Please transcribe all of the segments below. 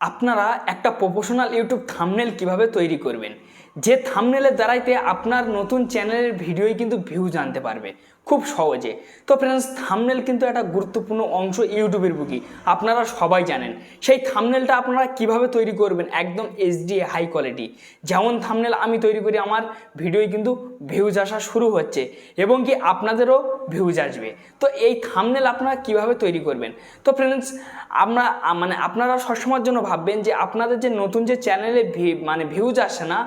আপনারা একটা professional YouTube thumbnail কিভাবে তৈরি করবেন, যে থাম্বনেলের দ্বারাইতে আপনার নতুন চ্যানেলের ভিডিওই কিন্তু ভিউজ আনতে পারবে খুব সহজে। তো ফ্রেন্ডস, থাম্বনেল কিন্তু একটা গুরুত্বপূর্ণ অংশ ইউটিউবের বুকি, আপনারা সবাই জানেন। সেই থাম্বনেলটা আপনারা কিভাবে তৈরি করবেন একদম এইচডি হাই কোয়ালিটি, যেমন থাম্বনেল আমি তৈরি করি আমার ভিডিওয় কিন্তু ভিউজ আসা শুরু হচ্ছে এবং কি আপনাদেরও ভিউজ আসবে। তো এই থাম্বনেল আপনারা কিভাবে তৈরি করবেন? তো ফ্রেন্ডস, আপনারা সবসময়ের জন্য ভাববেন যে আপনাদের যে নতুন যে চ্যানেলে ভিউজ আসে না,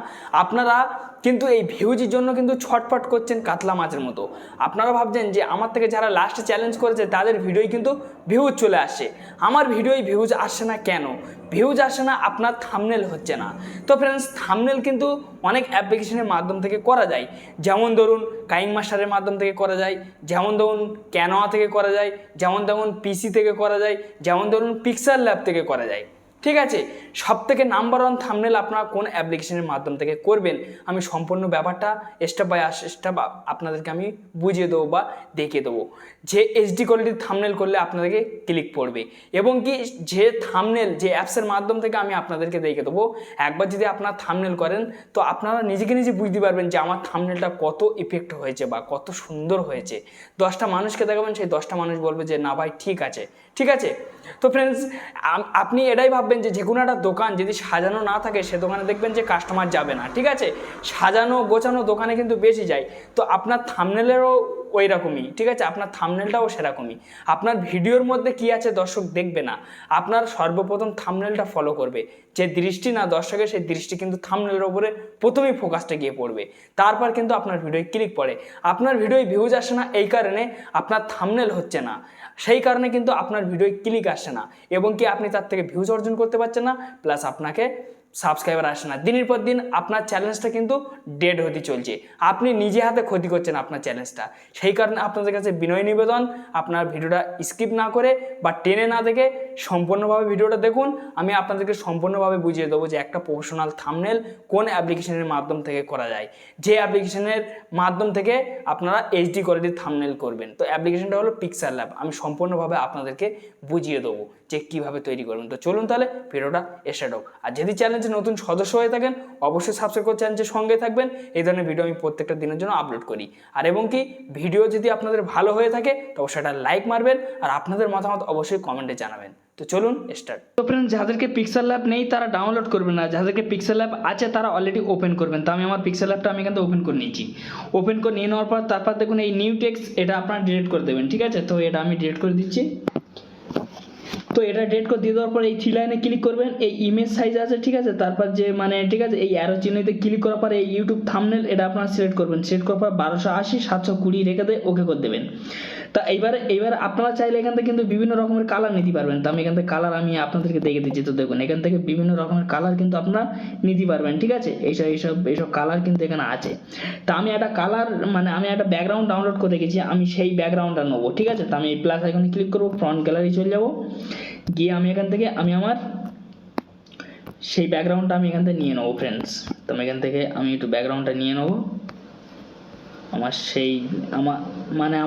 আপনারা কিন্তু এই ভিউজের জন্য কিন্তু ছটফট করছেন কাতলা মাছের মতো। আপনারা ভাবছেন যে আমার থেকে যারা লাস্টে চ্যালেঞ্জ করেছে তাদের ভিডিওই কিন্তু ভিউজ চলে আসছে, আমার ভিডিওয় ভিউজ আসে না কেন? ভিউজ আসে না, আপনার থাম্বনেল হচ্ছে না। তো ফ্রেন্ডস, থাম্বনেল কিন্তু অনেক অ্যাপ্লিকেশনের মাধ্যম থেকে করা যায়, যেমন ধরুন কাইং মাস্টারের মাধ্যম থেকে করা যায়, যেমন ধরুন ক্যানোয়া থেকে করা যায়, যেমন ধরুন পিসি থেকে করা যায়, যেমন ধরুন পিক্সেল ল্যাব থেকে করা যায়। ঠিক আছে, সব থেকে নাম্বার ওয়ান থাম্বনেল আপনারা কোন অ্যাপ্লিকেশনের মাধ্যম থেকে করবেন আমি সম্পূর্ণ ব্যাপারটা স্টেপ বাই স্টেপ আপনাদেরকে আমি বুঝিয়ে দেবো বা দেখিয়ে দেবো। যে এইচডি কোয়ালিটির থাম্বনেল করলে আপনাদেরকে ক্লিক পড়বে এবং কি যে থাম্বনেল যে অ্যাপসের মাধ্যম থেকে আমি আপনাদেরকে দেখিয়ে দেবো, একবার যদি আপনার থাম্বনেল করেন তো আপনারা নিজেকে নিজে বুঝতে পারবেন যে আমার থাম্বনেলটা কত ইফেক্ট হয়েছে বা কত সুন্দর হয়েছে। 10টা মানুষকে দেখাবেন, সেই 10টা মানুষ বলবে যে না ভাই ঠিক আছে, ঠিক আছে। তো ফ্রেন্ডস, আপনি এটাই ভাববেন যে কোনো একটা দোকান যদি সাজানো না থাকে সে দোকানে দেখবেন যে কাস্টমার যাবে না, ঠিক আছে। সাজানো গোছানো দোকানে কিন্তু বেশি যায়। তো আপনার থাম্বনেলেরও ওই রকমই, ঠিক আছে, আপনার থাম্বনেলটাও সেরকমই। আপনার ভিডিওর মধ্যে কি আছে দর্শক দেখবে না, আপনার সর্বপ্রথম থাম্বনেলটা ফলো করবে। যে দৃষ্টি না দর্শকের, সেই দৃষ্টি কিন্তু থাম্বনেলের ওপরে প্রথমেই ফোকাসটা গিয়ে পড়বে, তারপর কিন্তু আপনার ভিডিওয় ক্লিক পড়ে। আপনার ভিডিওয় ভিউজ আসে না এই কারণে আপনার থাম্বনেল হচ্ছে না, সেই কারণে কিন্তু আপনার ভিডিওয় ক্লিক আসে না এবং কি আপনি তার থেকে ভিউজ অর্জন করতে পারছেন না, প্লাস আপনাকে সাবস্ক্রাইবার আসে না। দিনের পর দিন আপনার চ্যালেঞ্জটা কিন্তু ডেড হতে চলছে, আপনি নিজে হাতে ক্ষতি করছেন আপনার চ্যালেঞ্জটা। সেই কারণে আপনাদের কাছে বিনয় নিবেদন, আপনার ভিডিওটা স্কিপ না করে বা টেনে না দেখে সম্পূর্ণভাবে ভিডিওটা দেখুন। আমি আপনাদেরকে সম্পূর্ণভাবে বুঝিয়ে দেবো যে একটা প্রফেশনাল থাম্বনেল কোন অ্যাপ্লিকেশনের মাধ্যম থেকে করা যায়, যে অ্যাপ্লিকেশনের মাধ্যম থেকে আপনারা এইচডি কোয়ালিটির থাম্বনেল করবেন। তো অ্যাপ্লিকেশনটা হলো পিক্সেল ল্যাব, আমি সম্পূর্ণভাবে আপনাদেরকে বুঝিয়ে দেবো যে কীভাবে তৈরি করবেন। তো চলুন তাহলে ভিডিওটা স্টার্ট হোক। আর যদি চ্যানেলে নতুন সদস্য হয়ে থাকেন অবশ্যই সাবস্ক্রাইব করে চ্যানেলের সঙ্গে থাকবেন, এই ধরনের ভিডিও আমি প্রত্যেকটা দিনের জন্য আপলোড করি। আর এবং কি ভিডিও যদি আপনাদের ভালো হয়ে থাকে তো অবশ্যই একটা লাইক মারবেন আর আপনাদের মতামত অবশ্যই কমেন্টে জানাবেন। তো চলুন স্টার্ট। তো ফ্রেন্ডস, যাদেরকে পিক্সেল ল্যাব নেই তারা ডাউনলোড করবেন না, যাদেরকে পিক্সেল ল্যাব আছে তারা অলরেডি ওপেন করবেন। তো আমি আমার পিক্সেল ল্যাবটা আমি এখান থেকে ওপেন করে নিয়েছি। ওপেন করে নিয়ে নেওয়ার পর তারপর দেখুন এই নিউ টেক্সট, এটা আপনারা ডিলিট করে দেবেন, ঠিক আছে। তো এটা আমি ডিলিট করে দিচ্ছি। তো এটা ডেট করে দিয়ে দেওয়ার পর এই থ্রি লাইনে ক্লিক করবেন, এই ইমেজ সাইজ আছে, ঠিক আছে। তারপর যে ঠিক আছে এই অ্যারো চিহ্নতে ক্লিক করার পর এই ইউটিউব থাম্বনেল এটা আপনারা সিলেক্ট করবেন। সিলেক্ট করার পর 1280 720 রেখে দিয়ে ওকে করে দেবেন। তা এইবার আপনারা চাইলে এখান থেকে কিন্তু বিভিন্ন রকমের কালার নিতে পারবেন। তো আমি এখান থেকে কালার আমি আপনাদেরকে দেখে দিচ্ছি। তো দেখুন এখান থেকে বিভিন্ন রকমের কালার কিন্তু আপনারা নিতে পারবেন, ঠিক আছে। এইসব কালার কিন্তু এখানে আছে। তা আমি একটা কালার আমি একটা ব্যাকগ্রাউন্ড ডাউনলোড করে রেখেছি, আমি সেই ব্যাকগ্রাউন্ডটা নেবো, ঠিক আছে। তো আমি এই প্লাস আইকনে ক্লিক করবো, ফ্রন্ট গ্যালারি চলে যাবো, গিয়ে আমি এখান থেকে আমার সেই ব্যাকগ্রাউন্ডটা আমি এখান থেকে নিয়ে নেবো ফ্রেন্ডস। তো আমি এখান থেকে আমি একটু ব্যাকগ্রাউন্ডটা নিয়ে নেবো।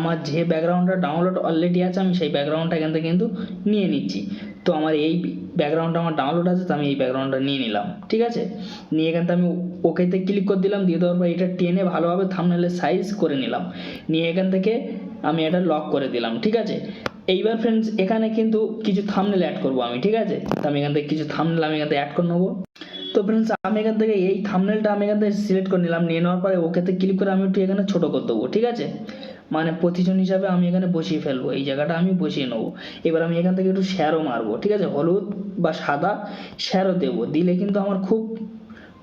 আমার যে ব্যাকগ্রাউন্ডটা ডাউনলোড অলরেডি আছে আমি সেই ব্যাকগ্রাউন্ডটা এখান থেকে কিন্তু নিয়ে নিচ্ছি। তো আমার এই ব্যাকগ্রাউন্ডটা আমার ডাউনলোড আছে, তো আমি এই ব্যাকগ্রাউন্ডটা নিয়ে নিলাম, ঠিক আছে। নিয়ে এখান থেকে আমি ওকেতে ক্লিক করে দিলাম, দিয়ে দেওয়ার পর এটা টেনে ভালোভাবে থাম্বনেলের সাইজ করে নিলাম। নিয়ে এখান থেকে আমি এটা লক করে দিলাম, ঠিক আছে। এইবার ফ্রেন্ডস এখানে কিন্তু কিছু থাম্বনেল অ্যাড করবো আমি, ঠিক আছে। তো আমি এখান থেকে কিছু থাম্বনেল আমি এখান থেকে অ্যাড করে নেবো। তো ফ্রেন্ডস আমি এখান থেকে এই থাম্বনেলটা আমি এখান থেকে সিলেক্ট করে নিলাম। নিয়ে নেওয়ার পরে ওকেতে ক্লিক করে আমি একটু এখানে ছোটো করে দেবো, ঠিক আছে। প্রতিজন হিসাবে আমি এখানে বসিয়ে ফেলবো, এই জায়গাটা আমি বসিয়ে নেবো। এবার আমি এখান থেকে একটু শ্যারো মারবো, ঠিক আছে। হলুদ বা সাদা শ্যারো দেবো, দিলে কিন্তু আমার খুব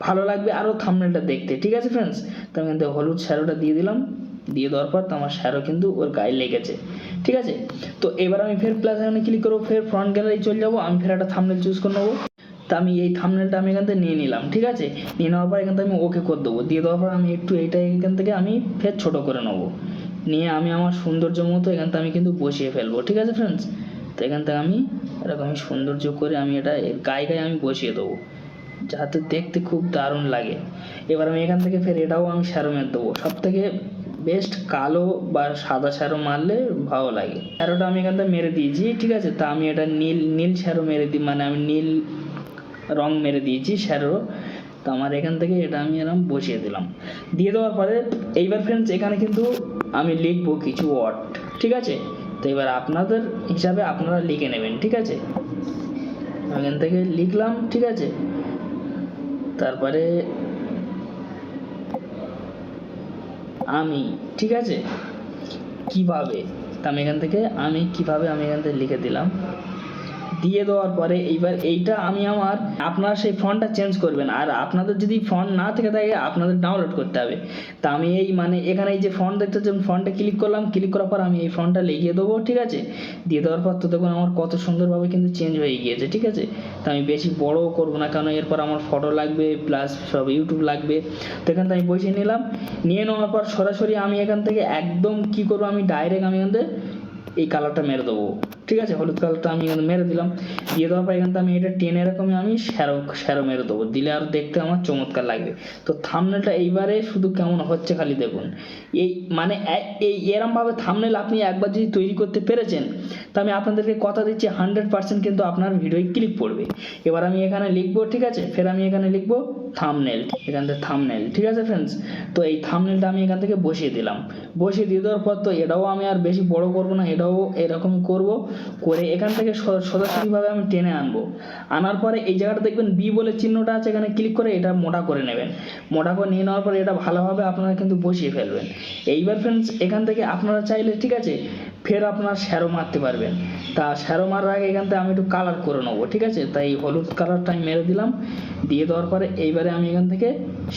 ভালো লাগবে আরও থাম্বনেলটা দেখতে, ঠিক আছে ফ্রেন্ডস। তো আমি এখান থেকে হলুদ শ্যারোটা দিয়ে দিলাম। দিয়ে দেওয়ার পর তো আমার শ্যারো কিন্তু ওর গায়ে লেগেছে, ঠিক আছে। তো এবার আমি ফের প্লাস এখানে ক্লিক করবো, ফের ফ্রন্ট গ্যালারি চলে যাবো, আমি ফের একটা থাম্বনেল চুজ করে নেবো। তো আমি এই থাম্বনেলটা আমি এখান থেকে নিয়ে নিলাম, ঠিক আছে। নিয়ে নেওয়ার পর এখান থেকে আমি ওকে করে দেবো। দিয়ে দেওয়ার পর আমি একটু এইটা এখান থেকে আমি ফের ছোটো করে নেবো। নিয়ে আমি আমার সৌন্দর্য মতো এখান থেকে আমি কিন্তু বসিয়ে ফেলবো, ঠিক আছে ফ্রেন্ডস। তো এখান থেকে আমি এরকম আমি সৌন্দর্য করে আমি এটা গায়ে আমি বসিয়ে দেবো, যাতে দেখতে খুব দারুণ লাগে। এবার আমি এখান থেকে ফের এটাও আমি শ্যারো মেরে দেবো। সব থেকে বেস্ট কালো বা সাদা শ্যারো মারলে ভালো লাগে। শ্যারোটা আমি এখান থেকে মেরে দিয়েছি, ঠিক আছে। তা আমি এটা নীল শ্যারো মেরে দিই, মানে আমি নীল রং মেরে দিয়েছি শ্যারো। তো আমার এখান থেকে এটা আমি এরকম বসিয়ে দিলাম। দিয়ে দেওয়ার পরে এইবার ফ্রেন্ডস এখানে কিন্তু আমি লিখবো কিছু ওয়ার্ড, ঠিক আছে। তো এবার আপনাদের হিসাবে আপনারা লিখে নেবেন, ঠিক আছে। এখান থেকে লিখলাম, ঠিক আছে। তারপরে আমি, ঠিক আছে, কিভাবে, তা আমি এখান থেকে লিখে দিলাম। দিয়ে দেওয়ার পরে এইবার এইটা আমি আপনারা সেই ফন্টটা চেঞ্জ করবেন, আর আপনাদের যদি ফন্ট না থেকে থাকে আপনাদের ডাউনলোড করতে হবে। তা আমি এই মানে এখানে এই যে ফন্ট দেখতে পাচ্ছেন, ফন্টে ক্লিক করলাম, ক্লিক করার পর আমি এই ফন্টটা লিখিয়ে দেবো, ঠিক আছে। দিয়ে দেওয়ার পর তো দেখুন আমার কত সুন্দরভাবে কিন্তু চেঞ্জ হয়ে গিয়েছে, ঠিক আছে। তা আমি বেশি বড়ও করবো না, কারণ এরপর আমার ফটো লাগবে প্লাস সব ইউটিউব লাগবে। তো এখান থেকে আমি বসিয়ে নিলাম। নিয়ে নেওয়ার পর সরাসরি আমি এখান থেকে একদম কি করবো, আমি ডাইরেক্ট আমি এখান থেকে এই কালারটা মেরে দেবো, ঠিক আছে। হলুদ কালারটা আমি এখানে মেরে দিলাম। দিয়ে দেওয়ার পর এখান থেকে আমি এটা টেনে এরকমই আমি শ্যারো মেরে দেবো, দিলে আর দেখতে আমার চমৎকার লাগবে। তো থাম্বনেলটা এইবারে শুধু কেমন হচ্ছে খালি দেখুন। এই মানে এই এরমভাবে থাম্বনেল আপনি একবার যদি তৈরি করতে পেরেছেন, তো আমি আপনাদেরকে কথা দিচ্ছি 100% কিন্তু আপনার ভিডিওয় ক্লিক পড়বে। এবার আমি এখানে লিখবো, ঠিক আছে। ফের আমি এখানে লিখবো থাম্বনেল, এখান থেকে থাম্বনেল, ঠিক আছে ফ্রেন্ডস। তো এই থাম্বনেলটা আমি এখান থেকে বসিয়ে দিলাম। বসিয়ে দিয়ে দেওয়ার পর তো এটাও আমি আর বেশি বড় করবো না, এটাও এরকম করব করে এখান থেকে সরাসরিভাবে আমি টেনে আনবো। আনার পরে এই জায়গাটা দেখবেন বি বলে চিহ্নটা আছে, এখানে ক্লিক করে এটা মোটা করে নেবেন। মোটা করে নিয়ে নেওয়ার পরে এটা ভালোভাবে আপনারা কিন্তু বসিয়ে ফেলবেন। এইবার ফ্রেন্ডস এখান থেকে আপনারা চাইলে, ঠিক আছে, ফের আপনার শ্যারো মারতে পারবেন। তা শ্যারো মারার আগে এখান থেকে আমি একটু কালার করে নেবো, ঠিক আছে। তাই হলুদ কালারটা আমি মেরে দিলাম। দিয়ে দেওয়ার পরে এইবারে আমি এখান থেকে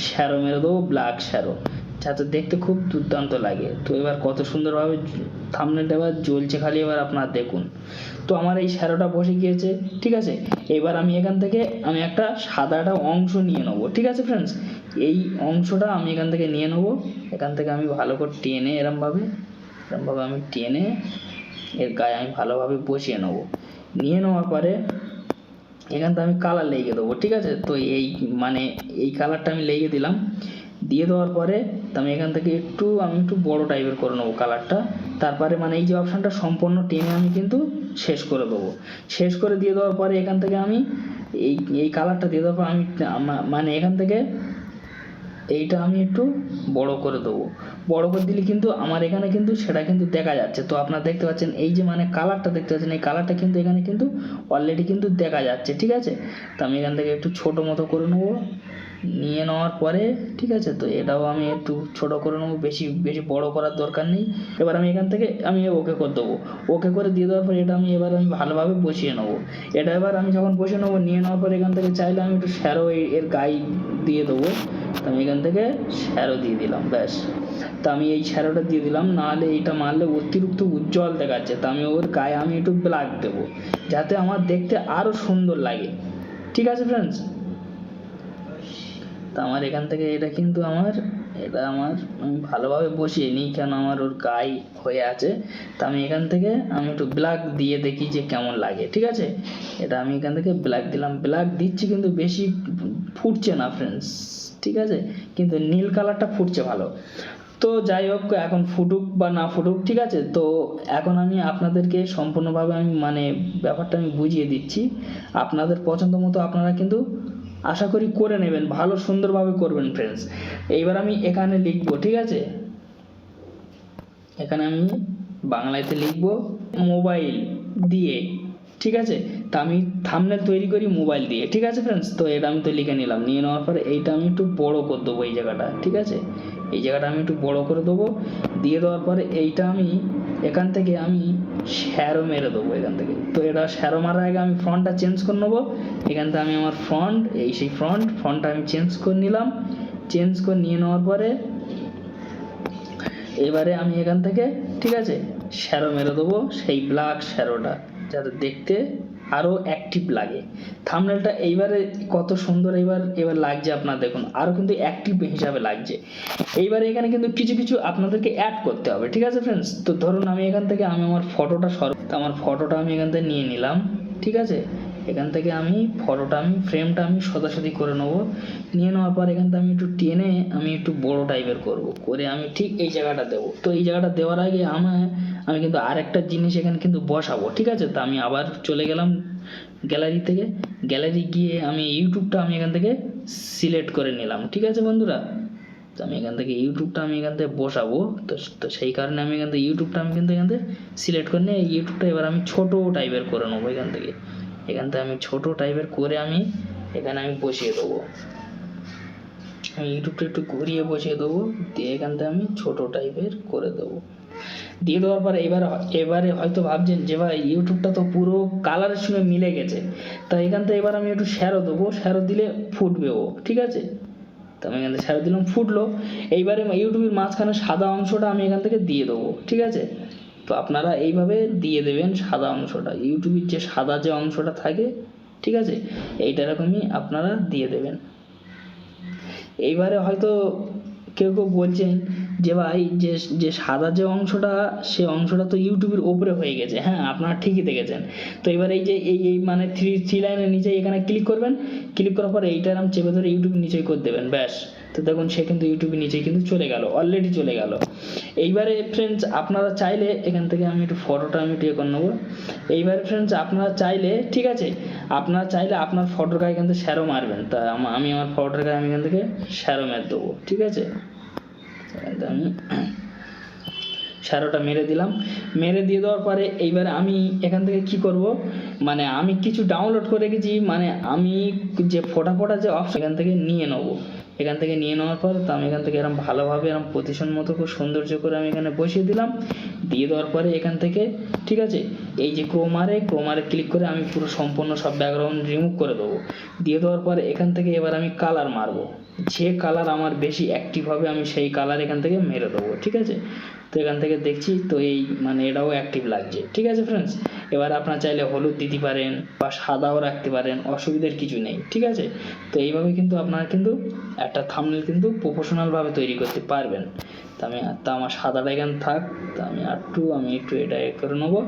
শ্যারো মেরে দেবো, ব্ল্যাক শ্যারো, যাতে দেখতে খুব দুর্দান্ত লাগে। তো এবার কত সুন্দরভাবে থাম্বনেলটা এবার জ্বলছে খালি, এবার আপনারা দেখুন। তো আমার এই শ্যারোটা বসে গিয়েছে, ঠিক আছে। এবার আমি এখান থেকে আমি একটা সাদাটা অংশ নিয়ে নেবো, ঠিক আছে ফ্রেন্ডস। এই অংশটা আমি এখান থেকে নিয়ে নেবো। এখান থেকে আমি ভালো করে টেনে এরমভাবে আমি টেনে এর গায়ে আমি ভালোভাবে বসিয়ে নেবো। নিয়ে নেওয়ার পরে এখান থেকে আমি কালার লেগে দেবো, ঠিক আছে। তো এই মানে এই কালারটা আমি লেগে দিলাম। দিয়ে দেওয়ার পরে আমি এখান থেকে একটু বড় টাইপের করে নেবো কালারটা। তারপরে মানে এই যে অপশানটা সম্পূর্ণ টেনে আমি কিন্তু শেষ করে দেবো। শেষ করে দিয়ে দেওয়ার পরে এখান থেকে আমি এই কালারটা দিয়ে দেওয়ার পর আমি মানে এখান থেকে এইটা আমি একটু বড় করে দেবো। বড় করে দিলে কিন্তু আমার এখানে কিন্তু সেটা কিন্তু দেখা যাচ্ছে। তো আপনারা দেখতে পাচ্ছেন এই যে মানে কালারটা দেখতে পাচ্ছেন, এই কালারটা কিন্তু এখানে কিন্তু অলরেডি কিন্তু দেখা যাচ্ছে, ঠিক আছে। তো আমি এখান থেকে একটু ছোট মতো করে নেবো। নিয়ে নেওয়ার পরে, ঠিক আছে, তো এটাও আমি একটু ছোট করে নেবো, বেশি বড় করার দরকার নেই। এবার আমি এখান থেকে আমি ওকে করে দেবো। ওকে করে দিয়ে দেওয়ার পরে এটা আমি ভালোভাবে বসিয়ে নেবো। এটা এবার আমি যখন বসিয়ে নেবো, নিয়ে নেওয়ার পরে এখান থেকে চাইলে আমি একটু শ্যারো এর গায়ে দিয়ে দেবো। তো আমি এখান থেকে শ্যারো দিয়ে দিলাম, ব্যাস। তো আমি এই শ্যারোটা দিয়ে দিলাম, নাহলে এইটা মারলে অতিরিক্ত উজ্জ্বল দেখাচ্ছে। তো আমি ওর গায়ে আমি একটু ব্ল্যাক দেবো, যাতে আমার দেখতে আরও সুন্দর লাগে, ঠিক আছে ফ্রেন্ডস। তো আমার এখান থেকে এটা কিন্তু আমি ভালোভাবে বসিয়ে নিই, কেন আমার ওর গায়ে হয়ে আছে। তো আমি এখান থেকে আমি একটু ব্ল্যাক দিয়ে দেখি যে কেমন লাগে, ঠিক আছে। এটা আমি এখান থেকে ব্ল্যাক দিলাম। ব্ল্যাক দিচ্ছি কিন্তু বেশি ফুটছে না ফ্রেন্ডস, ঠিক আছে, কিন্তু নীল কালারটা ফুটছে ভালো। তো যাই হোক, এখন ফুটুক বা না ফুটুক, ঠিক আছে। তো এখন আমি আপনাদেরকে সম্পূর্ণভাবে আমি মানে ব্যাপারটা আমি বুঝিয়ে দিচ্ছি। আপনাদের পছন্দ মতো আপনারা কিন্তু আশা করি করে নেবেন, ভালো সুন্দরভাবে করবেন ফ্রেন্ডস। এইবার আমি এখানে লিখবো, ঠিক আছে। এখানে আমি বাংলাতে লিখবো মোবাইল দিয়ে, ঠিক আছে। তা আমি থাম্বনেল তৈরি করি মোবাইল দিয়ে, ঠিক আছে ফ্রেন্ডস। তো এটা আমি তো লিখে নিলাম। নিয়ে নেওয়ার পরে এইটা আমি একটু বড় করে দেবো, এই জায়গাটা, ঠিক আছে। এই জায়গাটা আমি একটু বড় করে দেবো। দিয়ে দেওয়ার পরে এইটা আমি এখান থেকে আমি শ্যারো মেরে দেবো এখান থেকে। তো এটা শ্যারো মারার আগে আমি ফ্রন্টটা চেঞ্জ করে নেবো। এখান থেকে আমি আমার সেই ফ্রন্টটা আমি চেঞ্জ করে নিলাম। চেঞ্জ করে নিয়ে নেওয়ার পরে এবারে আমি এখান থেকে, ঠিক আছে, শ্যারো মেরে দেবো, সেই ব্ল্যাক শ্যারোটা, যাতে দেখতে আরও অ্যাক্টিভ লাগে। থাম্বনেলটা এইবারে কত সুন্দর এবার লাগছে আপনারা দেখুন, আরও কিন্তু অ্যাক্টিভ হিসাবে লাগছে। এইবারে এখানে কিন্তু কিছু আপনাদেরকে অ্যাড করতে হবে, ঠিক আছে ফ্রেন্ডস। তো ধরুন আমি এখান থেকে আমার ফটোটা আমি এখান থেকে নিয়ে নিলাম, ঠিক আছে। এখান থেকে আমি ফ্রেমটা আমি সোজাসুজি করে নেবো। নিয়ে নেওয়ার পর এখান থেকে আমি একটু টেনে আমি একটু বড় টাইপের করে আমি ঠিক এই জায়গাটা দেবো। তো এই জায়গাটা দেওয়ার আগে আমি কিন্তু আরেকটা জিনিস এখানে কিন্তু বসাবো, ঠিক আছে। তো আমি আবার চলে গেলাম গ্যালারি গিয়ে আমি ইউটিউবটা আমি এখান থেকে সিলেক্ট করে নিলাম, ঠিক আছে বন্ধুরা। তো আমি এখান থেকে বসাবো। তো সেই কারণে আমি এখান থেকে সিলেক্ট করে নিয়ে ইউটিউবটা এবার আমি ছোট টাইপের করে নেবো। এখান থেকে আমি ছোট টাইপের করে আমি বসিয়ে দেবো। আমি ইউটিউবটা একটু ঘুরিয়ে বসিয়ে দেবো, দিয়ে এখান থেকে আমি ছোট টাইপের করে দেবো। দিয়ে দেওয়ার পরে এবারে হয়তো ভাবছেন যে ভাই ইউটিউবটা তো পুরো কালারের সঙ্গে মিলে গেছে, তাই এখান থেকে এবার আমি একটু শ্যাডো দেবো। শ্যাডো দিলে ফুটবে ও, ঠিক আছে। তো আমি এখান থেকে শ্যাডো দিলাম, ফুটলো। এইবারে ইউটিউবের মাঝখানে সাদা অংশটা আমি এখান থেকে দিয়ে দেবো, ঠিক আছে। তো আপনারা এইভাবে দিয়ে দেবেন সাদা অংশটা, ইউটিউবের যে সাদা যে অংশটা থাকে, ঠিক আছে, এইটা এরকমই আপনারা দিয়ে দেবেন। এইবারে হয়তো কেউ বলছেন যে ভাই যে সাদা যে অংশটা, সে অংশটা তো ইউটিউবের ওপরে হয়ে গেছে। হ্যাঁ, আপনারা ঠিকই দেখেছেন। তো এবার এই যে এই মানে থ্রি লাইনের নিচে এখানে ক্লিক করবেন। ক্লিক করার পর এইটার চেপে ধরে ইউটিউব নিচেই করে দেবেন, ব্যাস। তো দেখুন সে কিন্তু ইউটিউবের নিচেই কিন্তু চলে গেল, অলরেডি চলে গেল। এইবারে ফ্রেন্ডস আপনারা চাইলে এখান থেকে আমি একটু ফটোটা আমি একটু করে নেবো। এইবারে ফ্রেন্ডস আপনারা চাইলে, ঠিক আছে, আপনার ফটোর গায়ে কিন্তু শ্যারো মারবেন। তা আমি আমার ফটোর গায়ে আমি এখান থেকে শ্যারো মেরে দেবো, ঠিক আছে। আমি শ্যারোটা মেরে দিলাম। মেরে দিয়ে দেওয়ার পরে এইবারে আমি এখান থেকে কি করব, মানে আমি কিছু ডাউনলোড করে রেখেছি, মানে আমি যে ফোটা যে অপশন এখান থেকে নিয়ে নেবো। এখান থেকে নিয়ে নেওয়ার পর তো আমি এখান থেকে এরকম ভালোভাবে এরকম পজিশন মতো খুব সৌন্দর্য করে আমি এখানে বসিয়ে দিলাম। দিয়ে দেওয়ার পরে এখান থেকে, ঠিক আছে, এই যে ক্রোমারে ক্লিক করে আমি পুরো সম্পূর্ণ সব ব্যাকগ্রাউন্ড রিমুভ করে দেবো। দিয়ে দেওয়ার পরে এখান থেকে এবার আমি কালার মারবো, যে কালার আমার বেশি অ্যাক্টিভ হবে আমি সেই কালার এখান থেকে মেরে দেবো, ঠিক আছে। তো এখান থেকে দেখছি তো এই মানে এটাও অ্যাক্টিভ লাগছে, ঠিক আছে ফ্রেন্ডস। এবার আপনারা চাইলে হলুদ দিতে পারেন বা সাদাও রাখতে পারেন, অসুবিধার কিছু নেই, ঠিক আছে। তো এইভাবে কিন্তু আপনারা কিন্তু একটা থাম্বনেল কিন্তু প্রফেশনালভাবে তৈরি করতে পারবেন। তো আমার সাদাটা এখানে থাক। তো আমি একটু এটা করে নেবো,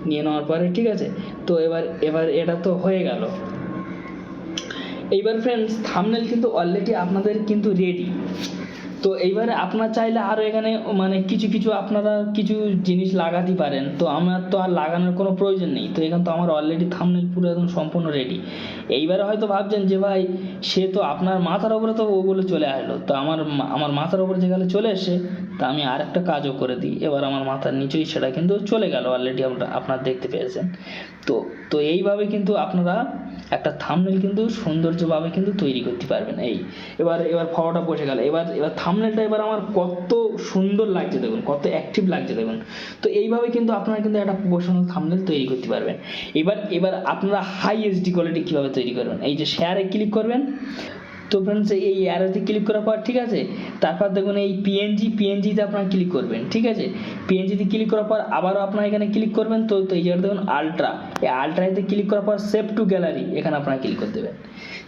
নিয়ে নেওয়ার পরে, ঠিক আছে। তো এবার এটা তো হয়ে গেল। এইবার ফ্রেন্ডস থাম্বনেল কিন্তু অলরেডি আপনাদের কিন্তু রেডি। তো এইবারে আপনারা চাইলে আরও এখানে মানে কিছু আপনারা কিছু জিনিস লাগাতে পারেন। তো আমার তো আর লাগানোর কোনো প্রয়োজন নেই। তো এখানে তো আমার অলরেডি থাম্বনেল পুরো একদম সম্পূর্ণ রেডি। এইবারে হয়তো ভাবছেন যে ভাই সে তো আপনার মাথার উপরে তো ওগুলো চলে আসলো, তো আমার মাথার উপরে যেগুলো চলে এসে, তা আমি আরেকটা কাজও করে দিই। এবার আমার মাথার নিচেই সেটা কিন্তু চলে গেল, অলরেডি আপনারা দেখতে পেয়েছেন। তো এইভাবে কিন্তু আপনারা একটা থাম্বনেল কিন্তু সৌন্দর্যভাবে কিন্তু তৈরি করতে পারবেন। এবার ফটোটা বসে গেল। এবার থাম্বনেলটা এবার আমার কত সুন্দর লাগছে দেখুন, কত অ্যাক্টিভ লাগছে দেখুন। তো এইভাবে কিন্তু আপনারা কিন্তু একটা প্রফেশনাল থাম্বনেল তৈরি করতে পারবেন। এবার আপনারা হাই এইচডি কোয়ালিটি কীভাবে তৈরি করবেন, এই যে শেয়ারে ক্লিক করবেন। তো ফ্রেন্ডস এই অ্যারোতে ক্লিক করার পর, ঠিক আছে, তারপর দেখুন এই পিএনজিতে আপনারা ক্লিক করবেন, ঠিক আছে। পিএনজিতে ক্লিক করার পর আবারও আপনারা এখানে ক্লিক করবেন। তো এই জায়গাটা দেখুন আলট্রাতে ক্লিক করার পর সেভ টু গ্যালারি এখানে আপনারা ক্লিক করে দেবেন।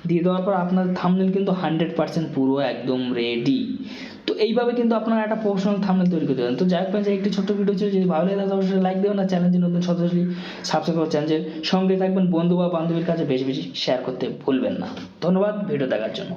দিয়ে দেওয়ার পর আপনার থাম্বনেল কিন্তু 100% পুরো একদম রেডি। তো এইভাবে কিন্তু আপনারা একটা প্রফেশনাল থাম্বনেল তৈরি করতে পারেন। তো যাই হোক ফ্রেন্ডস, একটি ছোট্ট ভিডিও ছিল, যদি ভালো লাগে তাহলে অবশ্যই লাইক দেবেন, আর চ্যানেলটি নতুন সদস্য সাবস্ক্রাইব করে চ্যানেলের সঙ্গে থাকবেন। বন্ধু বা বান্ধবীর কাছে বেশি বেশি শেয়ার করতে ভুলবেন না। ধন্যবাদ ভিডিও দেখার জন্য।